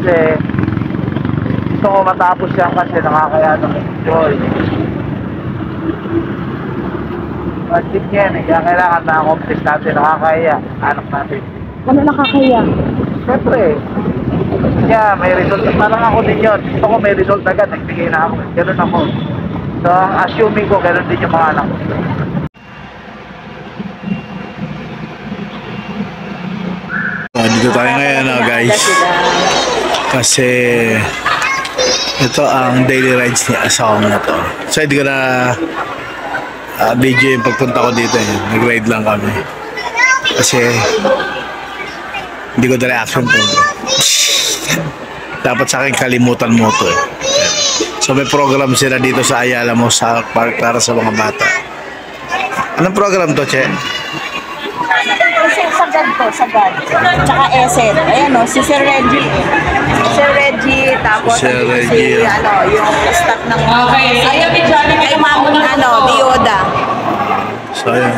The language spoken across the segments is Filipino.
kasi gusto ko matapos yan kasi nakakaya ng enjoy. Budget yan eh, kaya kailangan na-accomplish natin, nakakaya, anak natin. Ano nakakaya? Siyempre, yeah, may result. Parang ako din yun. Gusto ko may result agad, nagbigay na ako. Ganun ako. So, assuming ko, ganun din yung mga anak ko. Dito tayo ngayon guys. Kasi ito ang daily rides ni asawang na to. So hindi ko na video yung pagpunta ko dito eh. Nag-ride lang kami. Kasi hindi ko dala action to. Dapat sa akin kalimutan mo to eh. So may program sila dito sa Ayala mo sa park para sa mga bata. Anong program to, Che? Sagad po, sagad. Tsaka Esen. Ayan o, si Sir Reggie. Sir Reggie, tapos Sir Reggie. si, yung staff ng kay Ma'am, Bioda. So ayan,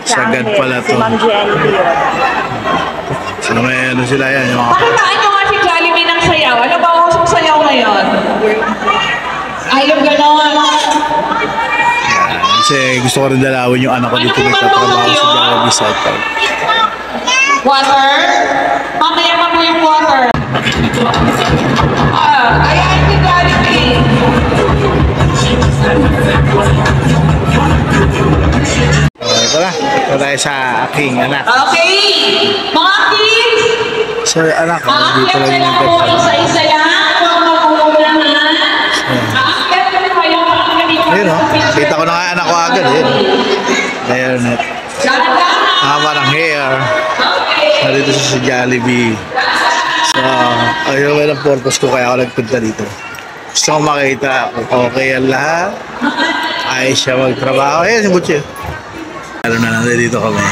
sagad pala Si to. Ma'am Jenny Bioda. So may ano sila yan, yung mga Pakitaan nyo nga si Jollibee ng sayaw. Ano ba ang sayaw ngayon? Ayaw gano'n. kasi gusto ko rin dalawin yung anak ko dito nagtatrabaho sa Jollibee South Park. Water? Mamaya pa po yung water. Ayan si Jollibee. Ito na. Ito tayo sa aking anak. Okay. Mga kids. So anak ko, Aakyat dito lang na yung lang po isa-isa lang. Huwag magkukulangan. Aakyat na kayo. ayun o, kita ko na nga anak ko agad eh. Ayun eh. Haba ng hair. Narito siya sa Jollibee. So, ayun ang purpose ko kaya ako nagpunta dito. Gusto ko makita kung okay ang lahat. Ayos siya magtrabaho. Ayun si Butche. Lalo na nandito kami.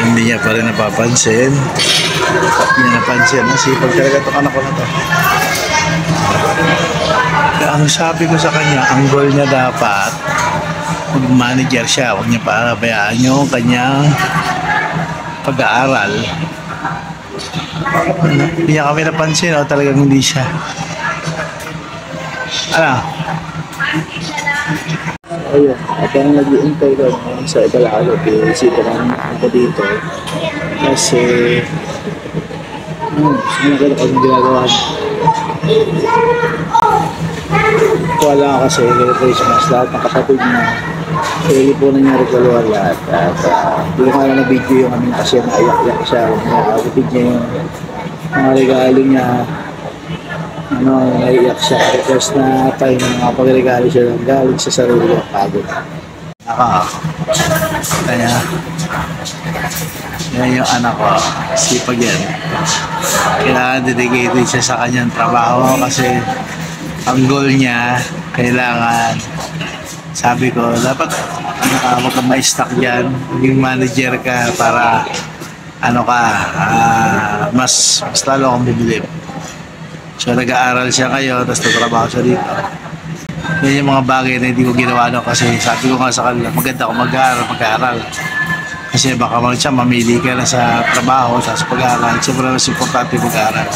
Hindi niya pa rin napapansin. Hindi niya napansin. Nasipag talaga itong anak ko na to. Ang sabi ko sa kanya, ang goal niya dapat mag-manager siya. Huwag niya pabayaan yung kanyang pag-aaral. Hindi niya kami napansin o talagang hindi siya. Ano? Ayun, at ang nag-iintay ko sa Ibalalo, isita lang ako dito. Kasi, sumunod ako ng ginagawa. Wala nga kasi, Christmas, lahat ng kapatid na teleponan niya regalo lahat. At hindi ko nga lang na-video yung aming kasi naiyak-iyak siya. Nakakapitid niya yung mga regalo niya. Naiyak siya. First na time na nakapag-regalo siya ng galing sa sarili niya. Pagod. Kaya, yan yung anak ko. Sipag yan. Kailangan dedicated siya sa kanyang trabaho kasi ang goal niya, kailangan, sabi ko, dapat huwag kang ma-stuck dyan. Maging manager ka para mas lalo kang bibilib. So nag-aaral siya kayo, tapos nagtrabaho siya dito. Yan yung mga bagay na hindi ko ginawa kasi sabi ko nga sa kanila, maganda kung mag-aaral. Kasi baka mamili ka na sa trabaho, sa pag-aaral. Siyempre mas importante mag-aaral.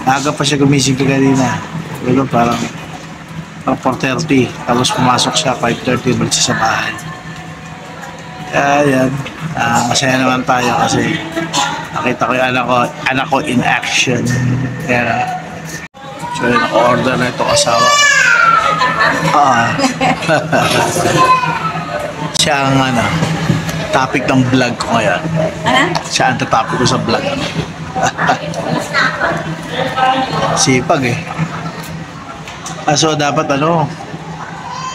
Aga pa siya gumising ka kanina. Pero parang 4:30. Tapos pumasok siya 5:30 balik siya sa bahay. Yan. Masaya naman tayo kasi nakita ko yung anak ko in action. Kaya so yun, order na itong asawa ko. Siya ang topic ng vlog ko ngayon. Siya ang topic ko sa vlog. Sipag eh. So dapat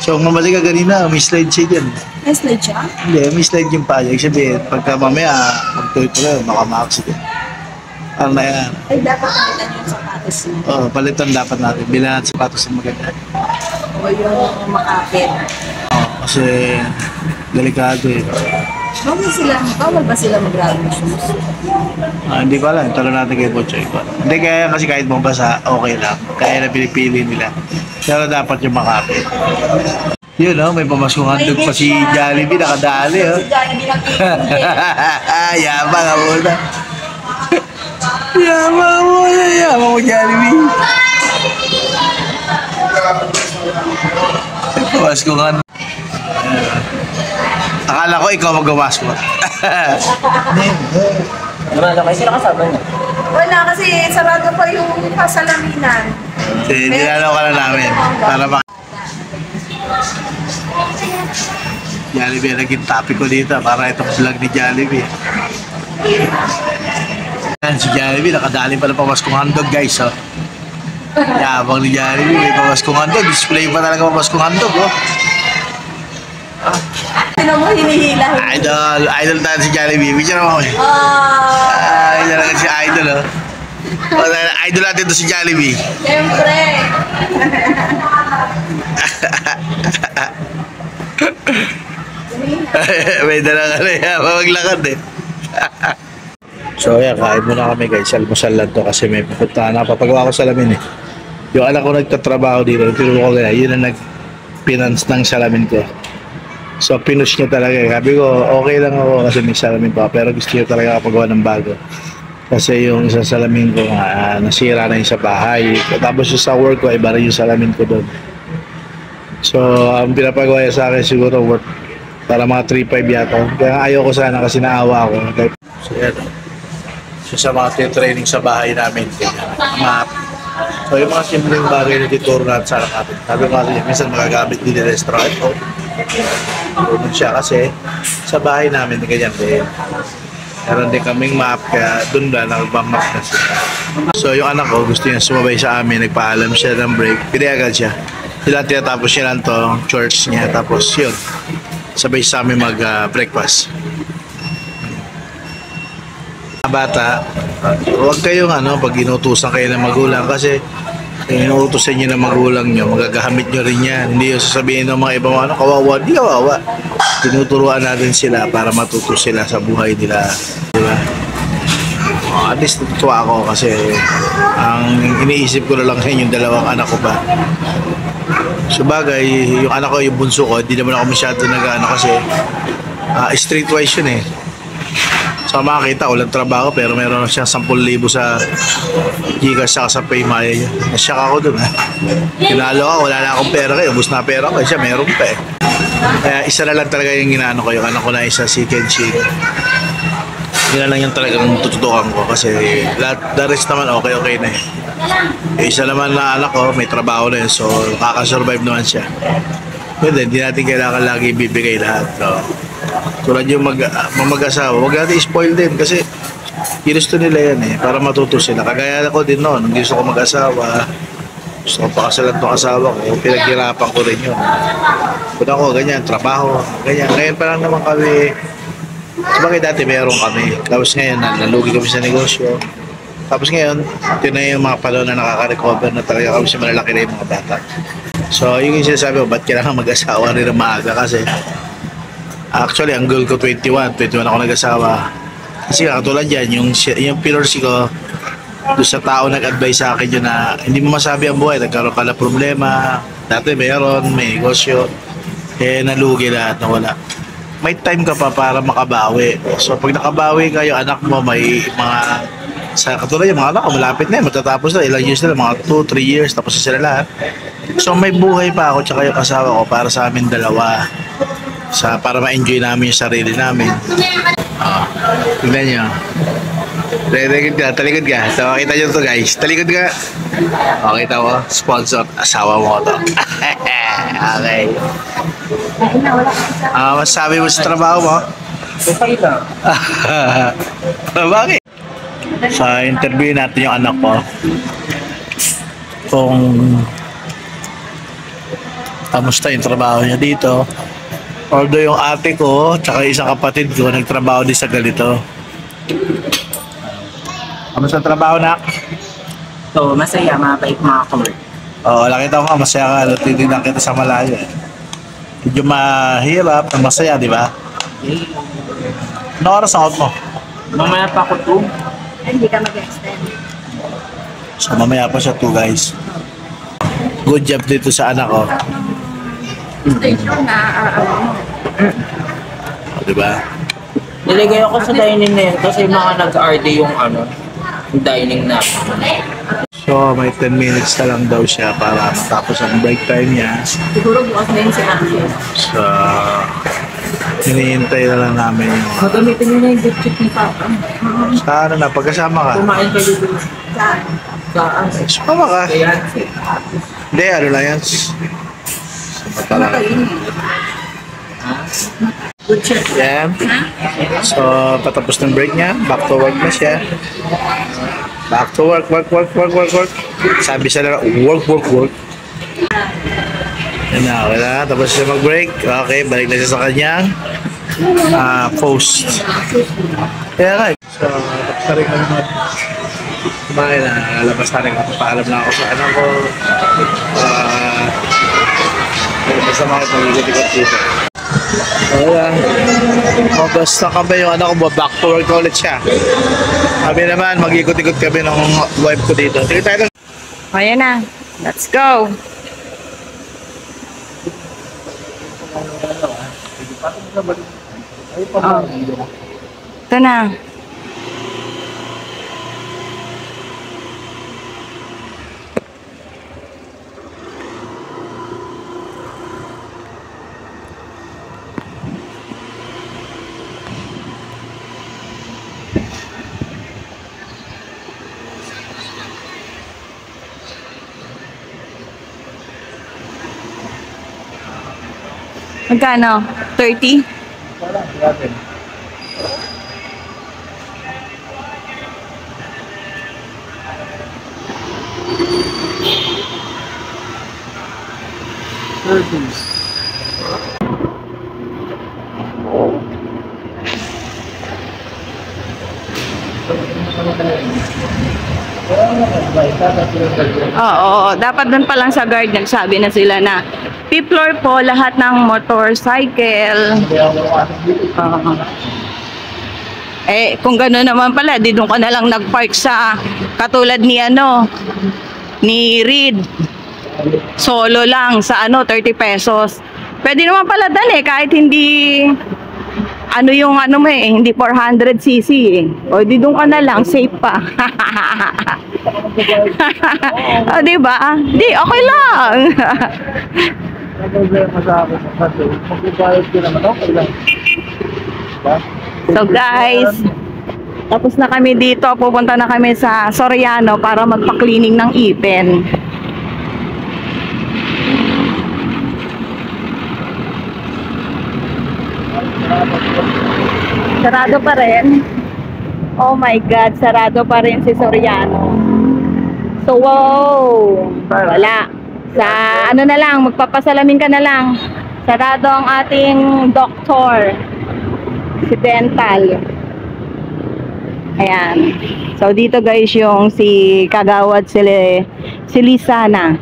so mamali ka ganina, may slide siya dyan. May slide siya? Hindi, may slide yung paa. Ibig sabihin, pagka mamaya magtuloy ko lang, baka ma-accident. Ano na yan? Ay, dapat palitan yung sapatos mo. Oo, palitan dapat natin. Bilan natin sapatos yung maganda. O yung makapit. Oo, kasi delikado eh. Bawal ba sila mag-rubber shoes? Hindi ko alam. Talo natin kay Bochoy ko. Hindi kaya kasi kahit mabasa, okay lang. Kaya na pinipili nila. Pero dapat yung makapit. Yun may pamasong handog pa si Jollibee. Nakadali Si Jollibee nakikita. Yabang ako na. Yaman mo, Jollibee. Pawas ko nga. Akala ko ikaw magawas mo. Wala kasi sarado pa yung kasalaminan. Dinalaw ka na namin. Para mak... Jollibee, naging topic ko dito para itong vlog ni Jollibee. Yan, si Jollibee, nakadali pa ng pamaskong handog, guys, oh. Yabang ni Jollibee, may pamaskong handog. Display pa talaga pamaskong handog, oh. Sino mo hinihila? Idol tayo si Jollibee. Picture mo kami. Idol natin si Idol, oh. Idol natin to si Jollibee. Siyempre. May dala ka na yan, maglakad eh. So yan, kain muna kami guys. Almusal lang to kasi may pupunta na. Papagawa ko salamin eh. Yung anak ko nagtatrabaho dito, tinuro ko kaya, yun ang nag-finance ng salamin ko. So pinush niya talaga eh. Sabi ko, okay lang ako kasi may salamin pa. Pero gusto niya talaga kapagawa ng bago. Kasi yung isang salamin ko, nasira na yung sa bahay. Tapos yung sa work ko, iba rin yung salamin ko doon. So, ang pinapagawa niya sa akin siguro worth para mga 3-5 yata. Kaya ayoko sana kasi naawa ako. So, yan. So, sa mga training sa bahay namin, map. So, yung mga simpleng bagay na dituro natin sa natin. Sabi ko kasi, minsan magagamit din ng restaurant. Tulong siya kasi sa bahay namin, ganyan din. Meron din kaming map, kaya dun na nagbamap na siya. So, yung anak ko, gusto niya sumabay sa amin, nagpaalam siya ng break. Pinayagan siya. Sila tinatapos niya lang to, church niya, tapos yun. Sabay sa amin mag-breakfast. Bata, huwag kayong pag inutusan kayo ng magulang kasi inuutosan niyo ng magulang niyo, magagamit niyo rin yan. Hindi yung sasabihin ng mga ibang kawawa, hindi kawawa. Tinuturuan natin sila para matuto sila sa buhay nila. Diba? At least natutuwa ako kasi ang iniisip ko na lang yung dalawang anak ko pa. So bagay, yung anak ko, yung bunso ko, hindi naman ako masyado nag-ano kasi streetwise yun eh. So makakita, walang trabaho pero meron na siya 10,000 sa Gcash sa Paymaya niya. Nasyak ako dun ha. Kinalo ako, wala na akong pera kayo, ubus na pera ko, siya meron pa eh. Kaya isa na lang talaga yung ginano ko, yung anak ko na isa si Kenshi. Yun na lang yung talagang tututukan ko kasi lahat, the rest naman okay na eh. Isa naman na anak ko, may trabaho na yun, so kakasurvive naman siya. Pwede, hindi natin kailangan lagi bibigay lahat. So, tulad yung mag-asawa, huwag natin spoil din kasi ginusto nila yan eh, para matuto sila. Kagaya ako din noon, gusto ko mag-asawa, gusto ko pakasalan itong asawa ko, pinaghirapan ko rin yun. Kung ako, ganyan, trabaho, ganyan. Ngayon pa lang naman kami, sabagay dati meron kami, tapos ngayon, nalugi kami sa negosyo. Tapos ngayon, ito na yung mga panahon na nakaka-recover na talaga kami sa malalaki na yung mga bata. So, yung sinasabi ko, ba't kailangan mag-asawa rin na maaga kasi actually, ang goal ko 21 ako nag-asawa. Kasi katulad yan, yung pinursi ko doon sa tao nag-advise sa akin yun na hindi mo masabi ang buhay, nagkaroon ka na problema, dati meron, may negosyo, nalugi lahat na wala. May time ka pa para makabawi. So, pag nakabawi ka, yung anak mo may mga sa katulad yung mga anak ko, malapit na matatapos na, ilang years na, mga 2-3 years, tapos na sila lahat. So may buhay pa ako tsaka yung asawa ko para sa amin dalawa, para ma-enjoy namin yung sarili namin. Tignan nyo, talikod ka, so kita nyo to guys, talikod ka. Kita mo, sponsor, asawa mo to. Okay. Masabi mo sa trabaho mo? Bakit? Sa interview natin yung anak ko kung kamusta yung trabaho niya dito. Although yung ate ko tsaka isang kapatid ko nagtrabaho din sa ganito. Kamusta ang trabaho na? So, masaya, mabait mga kamar. Oo, nakita ko nga masaya ka. Titignan kita sa malayo. Medyo mahirap, masaya, di ba? Ano oras ang out mo? Mamaya pa ako 2. Hindi ka mag-extend. So mamaya pa siya 2 guys. Good job dito sa anak ko. Station na Diba? Nilagay ako sa dining na yun kasi mga nag-RD yung dining na. So, may 10 minutes na lang daw siya para matapos ang break time niya. Siguro bukas na yun si Axel. So, hinihintay na lang namin yung... Magamitin nyo na yung gift check ni Papa. Sa ano na, pagkasama ka? Kumain kayo dun. Saan? Sumama ka. Kaya, Hindi, ano lang yan. Sumama talaga. good check. Yan. So, patapos ng break niya, back to work na siya. Back to work. Sabi siya na, work. Yan na, okay na. Tapos siya mag-break. Okay, balik na siya sa kanyang post. Kaya nga. So, tapos na rin kami kumain na. Lalabas na rin ako. Paalam na ako sa anak ko. Basta makipag-ikot dito. Wala. Basta kami yung anak ko, back to work ulit siya. Kami naman, mag-ikot-ikot kami ng wife ko dito. Sige tayo. Ayan na. Let's go. Oh. Ito na. Magkano? 30? Oo, dapat doon pa lang sa guard nagsabi na sila na fifth floor po lahat ng motorcycle. Kung gano'n naman pala, di doon ka na lang nagpark sa katulad ni ni Reed. Solo lang sa 30 pesos. Pwede naman pala dan kahit hindi hindi 400cc O di doon ka na lang, safe pa. O di ba? Di okay lang. So guys, tapos na kami dito, pupunta na kami sa Soriano para magpa-cleaning ng ipin. Sarado pa rin. Oh my God, sarado pa rin si Soriano. So wow, wala. Sa na lang, magpapasalamin ka na lang. Sarado ang ating doktor. Si Dental. Ayan. So dito guys yung si Kagawad si Lisana.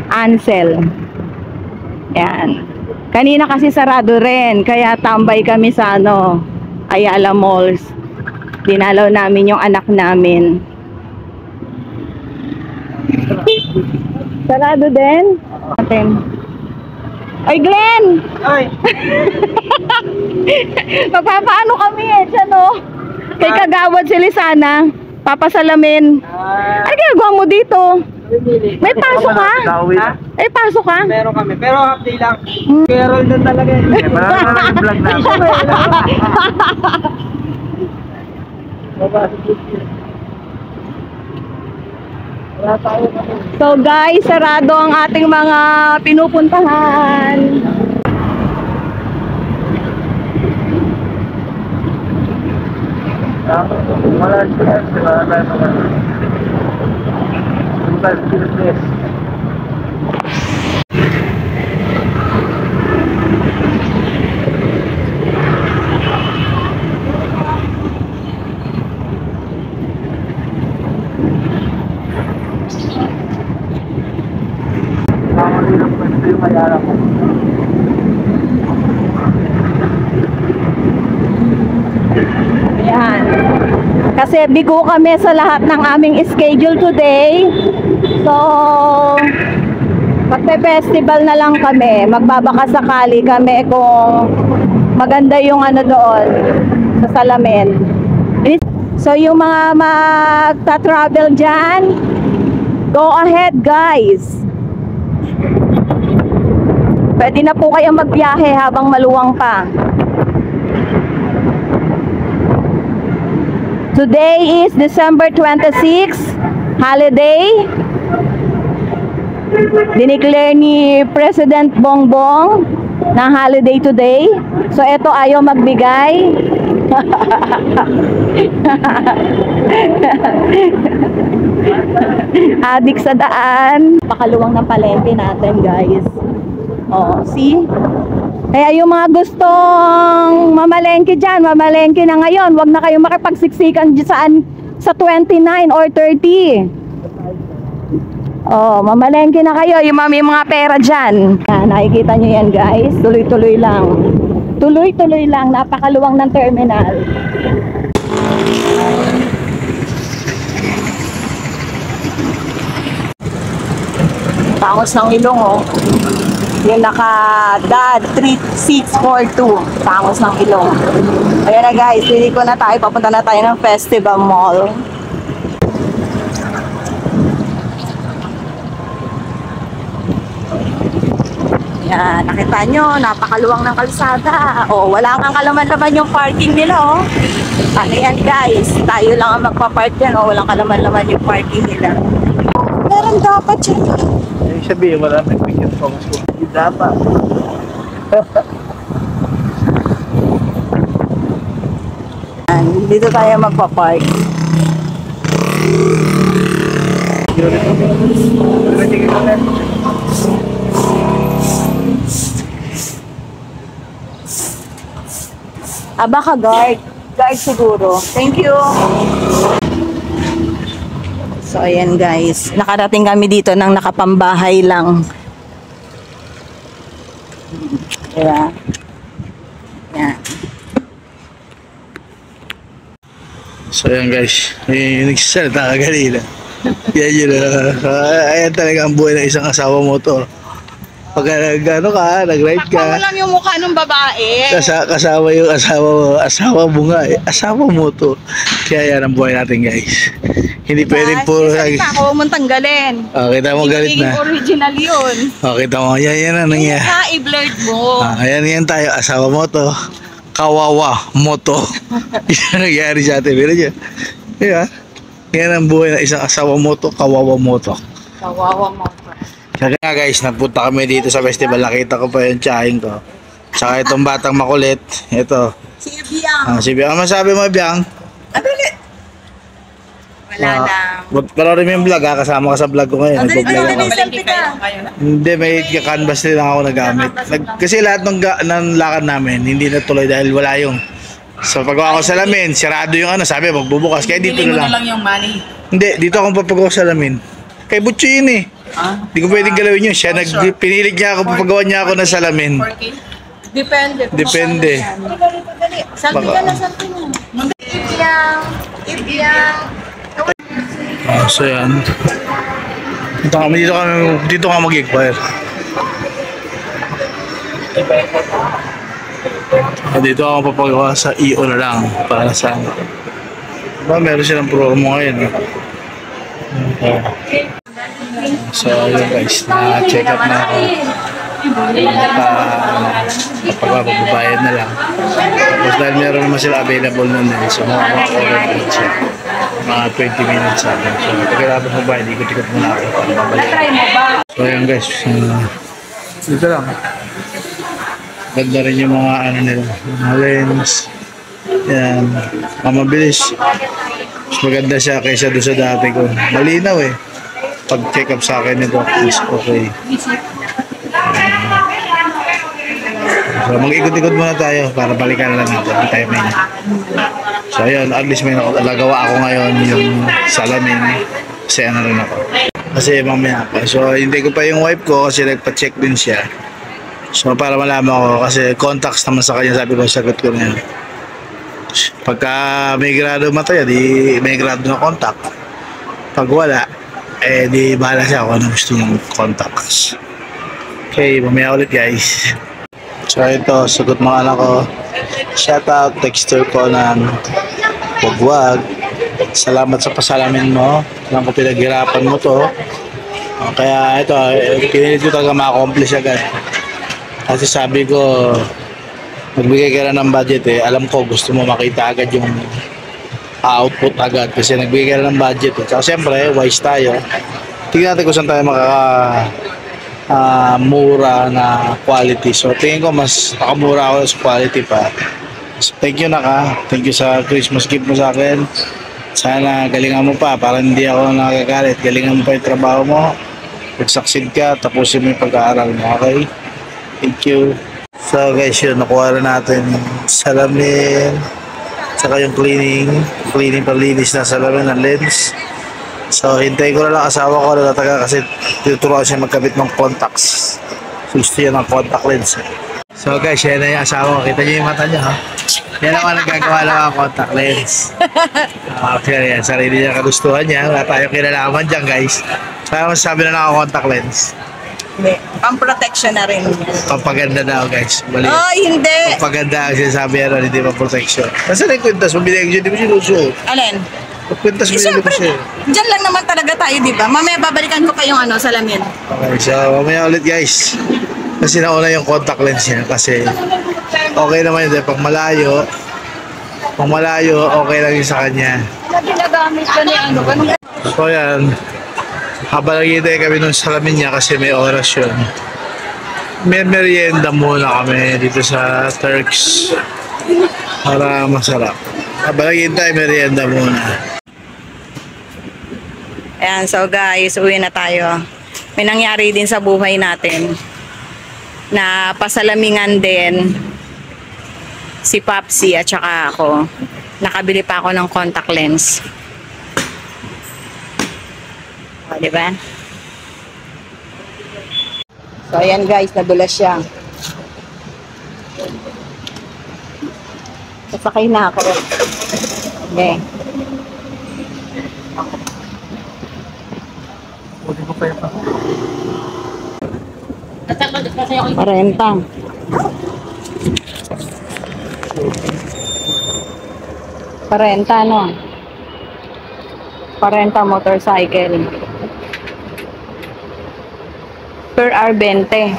Ansel. Ayan. Kanina kasi sarado rin, kaya tambay kami sa Ayala Malls. Dinalaw namin yung anak namin. Sarado din. Ay, Glenn! Ay! Magpapaano kami dyan kay Kagawad si Lisana. Papasalamin. Ay, ginagawa mo dito? May pasok ka? May pasok ka? Meron kami, pero half day lang. Carol na talaga. Parang vlog na. So guys, sarado ang ating mga pinupuntahan. Wala siya. Ayan. Kasi bigo kami sa lahat ng aming schedule today. So, magpe-festival na lang kami. Magbabakasakali kami kung maganda yung doon sa salamin. So So yung mga magta-travel dyan, go ahead guys. Pwede na po kayong magbiyahe habang maluwang pa. Today is December 26, holiday. Dineclare ni President Bongbong na holiday today. So eto ayaw magbigay. Adik sa daan. Pakaluwang ng palengke natin guys. Oh, see? Kaya yung mga gustong mamalengke dyan, mamalengke na ngayon. Huwag na kayong makipagsiksikan dyan sa 29 or 30. Oh, mamalengke na kayo. Yung mga pera dyan. Yan, nakikita nyo yan guys. Tuloy-tuloy lang. Tuloy-tuloy lang. Napakaluwang ng terminal. Tangos ng ilong oh. Yung naka-DAD 3642. Tangos ng ilong. Ayan na guys, pili ko na tayo. Papunta na tayo ng Festival Mall. Yan, nakita nyo, napakaluwang ng kalsada. O, wala kang kalaman-laman yung parking nila, oh. Ano yan, guys? Tayo lang ang magpa-park yan, oh. Walang kalaman-laman yung parking nila. Meron dapat yan. Ay, sabihin, wala may picture focus ko. Hindi dapat. Yan, dito tayo magpa-park. Baka guard. Guard siguro. Thank you. So, ayan guys. Nakarating kami dito ng nakapambahay lang. Diba? Yan. So yan guys, yung nagsasalita ka kanina. Yan yun. Ayan talaga ang buhay ng isang asawa mo to. Pag nag-ride ka. Takpan mo lang yung mukha ng babae. Kasama yung asawa mo nga eh. Asawa mo to. Kaya yan ang buhay natin guys. Hindi pwedeng puro. Ako mong tanggalin. Kita mo galit na. Original yun. Kita mo, yan ang nangyari. I-blurred mo. Ayan tayo, asawa mo to. Kawawa mo to. Yan ang nangyari sa atin. Pero yan. Yan ang buhay ng isang asawa mo to. Kawawa mo to. Kawawa mo. Kaya nga guys, napunta kami dito sa festival. Nakita ko pa yung tsahin ko. Tsaka itong batang makulit. Ito. Si Biang. Si Biang. Ano masabi mo, Biang? Adali. Wala lang. Panoorin mo yung vlog ha. Kasama ka sa vlog ko ngayon. Nag-vlog ako. Selfie ka. Hindi, may canvas din ako nagamit. Kasi lahat ng lakad namin, hindi natuloy dahil wala yung. So pagawa ko sa salamin, sirado yung sabi magbubukas. Kaya dito na lang. yung money. Hindi, dito akong papagawa sa salamin. Kay Butcho yun eh. Hindi ko pwedeng galawin yun. Siya, pinilig niya ako, papagawa niya ako ng salamin. Depende. Selfie ka na, selfie mo. Ibiang. So yan. Dito kami mag-inquire. Dito ako papagawa sa EO na lang para sa meron silang promo ngayon. So yun guys, na-check up na ako. Pagbabayad na lang. Tapos dahil meron naman sila available nun din. So makakorek din siya. Mga 20 minutes sa akin. So pagkatapos magbayad, ikot-ikot muna ako para babalik. So yun guys, dito lang. Ganda rin yung mga nila, mga lens. Yan, mabilis. Mas maganda siya kaysa doon sa dati ko. Malinaw eh. Pag check up sa akin nito is okay. So mag-ikot-ikot muna tayo para balikan lang natin. Hindi tayo may so ayun, at least may nagawa ako ngayon yung salamin. Kasi rin ako. Kasi mamaya pa. So hindi ko pa yung wife ko kasi nagpa-check din siya. So para malaman ko kasi contacts naman sa kanya, sabi ko sagot ko na yan. Pagka may grado mataya, di may grado na contact. Pag wala, di bahala siya kung ano gusto niyang contacts. Okay, mamaya ulit guys. So ito, sagot mga anak ko. Shout out, texter ko ng wag-wag. Salamat sa pasalamin mo. Alam ko pinaghirapan mo to. Kaya ito, pinilit ko talaga ma-accomplish agad. Kasi sabi ko, nagbigay ka na ng budget eh. Alam ko gusto mo makita agad yung output agad. Kasi nagbigay ka na ng budget eh. Tsaka siyempre, wise tayo. Tingnan natin kung saan tayo mura na quality. So tingin ko mas nakamura ako sa quality pa. So, thank you Naka. Thank you sa Christmas gift mo sa akin. Sana galingan mo pa para hindi ako nakagalit. Galingan mo pa yung trabaho mo. Mag-succeed ka, tapusin mo yung pag-aaral mo, okay? Thank you. So guys, yun, nakuha na natin salamin, saka yung cleaning panlinis na salamin ng lens. So hintay ko na lang asawa ko na nataga kasi tinuturuan siya magkabit ng contacts. So gusto niya ng contact lens. So guys, yan na yung asawa ko. Kita niyo yung mata niya, ha? Yan naman nagagawa lang ang contact lens. Okay, yan. Sarili niya kagustuhan niya. Wala tayong kinalaman dyan, guys. Kaya masasabi na naka-contact lens. Hindi. Pang-protection na rin. Pampaganda daw, guys. Mali. Oh, hindi. Pampaganda ang sinasabi yan, hindi pa protection. Kasi na yung kwintas mo, binigay ko siya, di mo sinusuot. Alin? Kwintas mo, binigay ko siya. Diyan lang naman talaga tayo, di ba? Mamaya babalikan ko pa yung salamin. Okay, so mamaya ulit, guys. Kasi nauna yung contact lens niya kasi okay naman yun. Pag malayo, okay lang yun sa kanya. Ginagamit ka ni So yan, habang naghihintay kami nung salamin niya kasi may oras yun. May merienda muna kami dito sa Turks para masarap. Habang naghihintay, merienda muna. Ayan, so guys, uwi na tayo. May nangyari din sa buhay natin na pasalamingan din si Papsi at saka ako. Nakabili pa ako ng contact lens. O, diba? So, ayan guys, nadulas siya. Sasakay na ako. Okay. Parenta. Parenta, no? Parenta motorcycle. Per hour 20.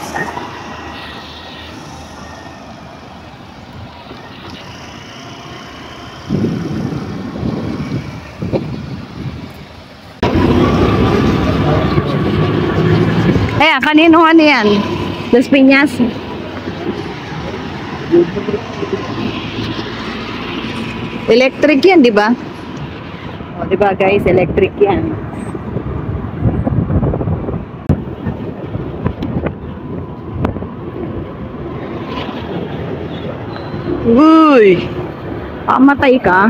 Ayan, kanino ano yan? Dos Piñas. Electric yan, di ba? O, di ba guys, electric yan. Uy! Pamatay ka?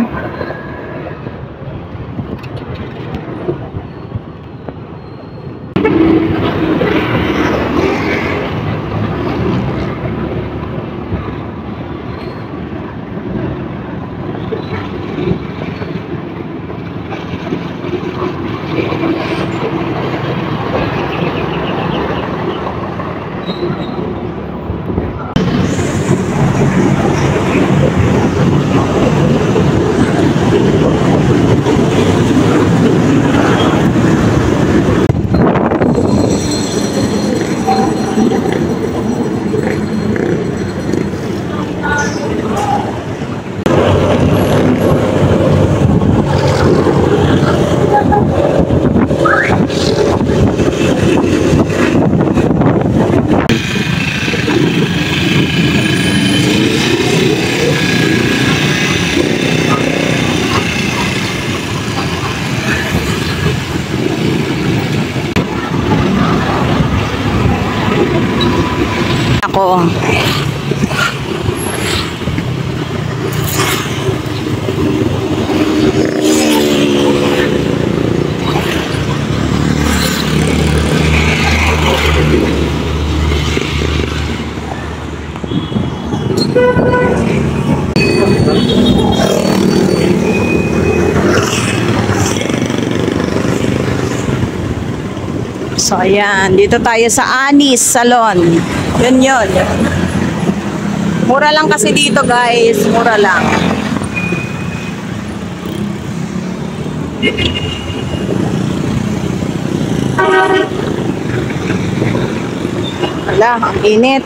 Ako. So, ayan. Dito tayo sa Anis Salon. Yun yun. Mura lang kasi dito, guys. Mura lang. Wala, ang init.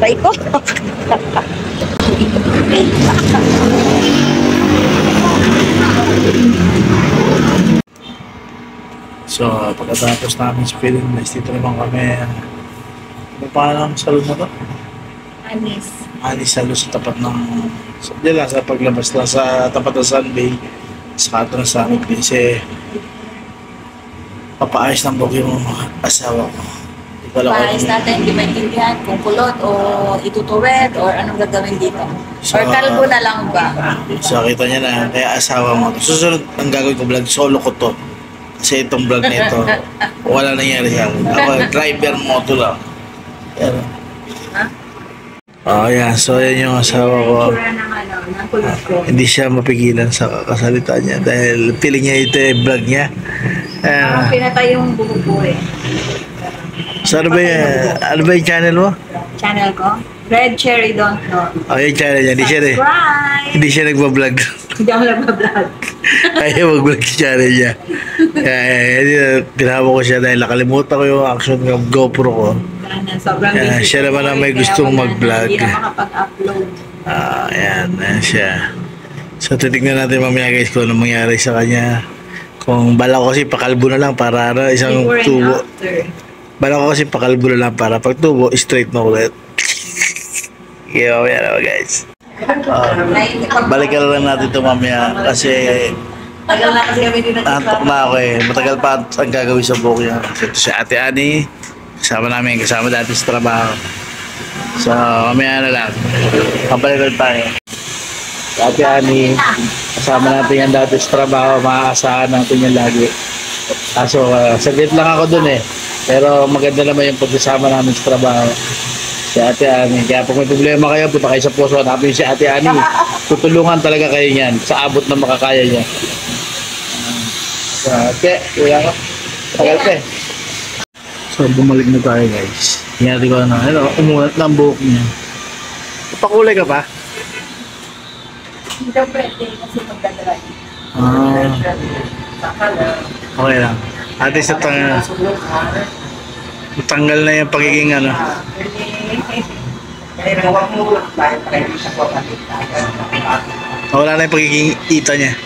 Try ko. So, pagkatapos namin sa film, dito naman kami. Ano pa lang salon na to? Anis. Anis salon sa tapat ng... Diyan lang, sa paglabas lang sa tapat ng Sunbay. Sa kato ng Summit kasi papaayos ng buhok yung asawa ko. Paayos natin, hindi maintindihan kung kulot o itutuwid or anong gagawin dito. So, Or kalbo na lang ba? So, kita niya na, kaya asawa mo. Susunod ang gagawin ko vlog, solo ko to. Kasi itong vlog na ito, wala nangyari sa akin. Ako, driver moto lang. Yan. Oh, yeah. So, yan yung asawa ko. Ng kulot ko. Hindi siya mapigilan sa kasalita niya dahil feeling niya ito yung vlog niya. Pinatay yung buhok ko eh. So, ano ba yung channel mo? Channel ko? Red Cherry Don't Know. Oh, yung channel niya. Subscribe! Hindi siya nagbablog. Hindi ako nagbablog. Ayaw mag-vlog sa channel niya. Kaya, tinawag ko siya dahil nakalimutan ko yung action ng GoPro ko. Sobrang Yeah, busy. siya naman ang may gustong mag-vlog. Hindi na makapag-upload. Ayan siya. So, titignan natin mamaya guys kung ano mangyari sa kanya. Kung bala ko kasi pakalbo na lang para isang Before and tubo. after. Bala ko kasi pakalbo na lang para pag tubo, straight na ulit. Yeah, mamaya naman guys. Balikan lang natin ito mamaya kasi Tagal na kasi kami din antok na ako eh. Matagal pa ang gagawin sa buhok niya. Ito si Ate Ani. Kasama namin, kasama dati sa trabaho. So, mamaya na lang. Kabalikan tayo. Si Ate Ani, kasama natin yan dati sa trabaho. Maaasahan natin yan lagi. Kaso, saglit lang ako dun eh. Pero maganda naman yung pagsasama namin sa trabaho. Si Ate Ani. Kaya pag may problema kayo, punta kayo sa puso. Hanapin si Ate Ani. Tutulungan talaga kayo niyan sa abot na makakaya niya. Okay, wala ka. Tagal pa eh. So, bumalik na tayo guys. Hinati ko na, umulat na ang buhok niya. Pakulay ka pa? Hindi daw pwede kasi magdadry. Okay lang. At least tanggal na yung pagiging ano. Wala na yung pagiging ita niya.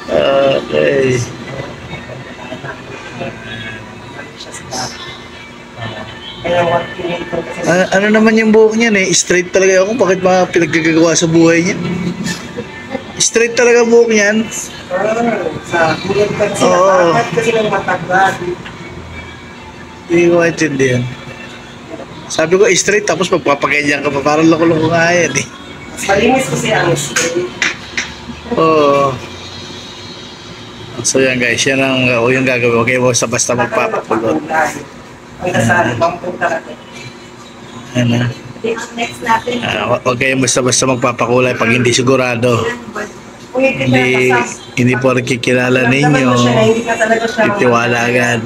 Okay. Ano naman yung buhok niya eh? Straight talaga ako. Bakit ba pinaggagawa sa buhay niya? Straight talaga buhok niyan. Sa kulit kasi Oo. nakakad kasi ng matagal. Hindi ko maintindihan. Sabi ko straight tapos magpapaganyan ka pa. Parang loko-loko nga yan eh. Malinis kasi ang straight. Oo. So yan guys, yan ang yung gagawin. Okay, basta magpapakulot. Ang dasal, ibang punta natin. Ano? Ang next natin. Huwag kayong basta magpapakulay pag hindi sigurado. Hindi po nakikilala ninyo. Titiwala agad.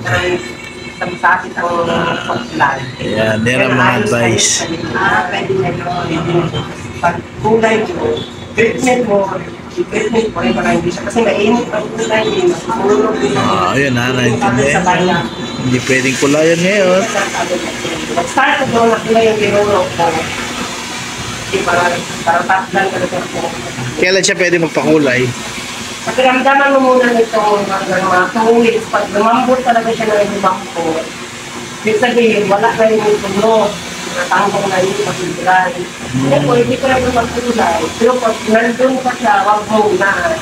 Sakit ang pagkulay. Yan, yan ang mga advice. Pwede na yun. Pag kulay mo, treatment mo rin para hindi siya. Kasi mainit ang kulay niya. Ayun na, naintindihan. Hindi pwedeng kulayan ngayon. Start ko doon na kulay yung tinulog ko. Para tatlan ka na po. Kailan siya pwede magpakulay? Pakiramdaman mo muna nito mga 2 weeks. Pag lumambot talaga siya ng lumambot, ibig sabihin, wala na yung tunog. Natangkong na yung pagkulay. Hindi po, hindi ko lang magkulay. Pero pag nandun pa siya, wag mo na.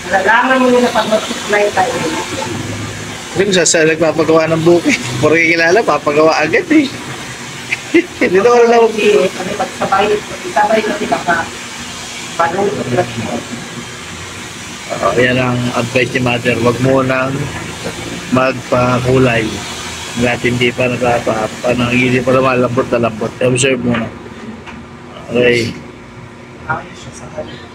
Nalalaman mo na pag mag-supply tayo. Kasi kung saan nagpapagawa ng buhok eh. Puro kilala, papagawa agad eh. Hindi na wala lang. Kasi pag sabay kasi baka panunod na siya. Yan ang advice ni Mother. Huwag mo nang magpakulay. Lahat hindi pa hindi pa lumalambot na lambot. Observe muna. Okay. Ayos siya sa kanya.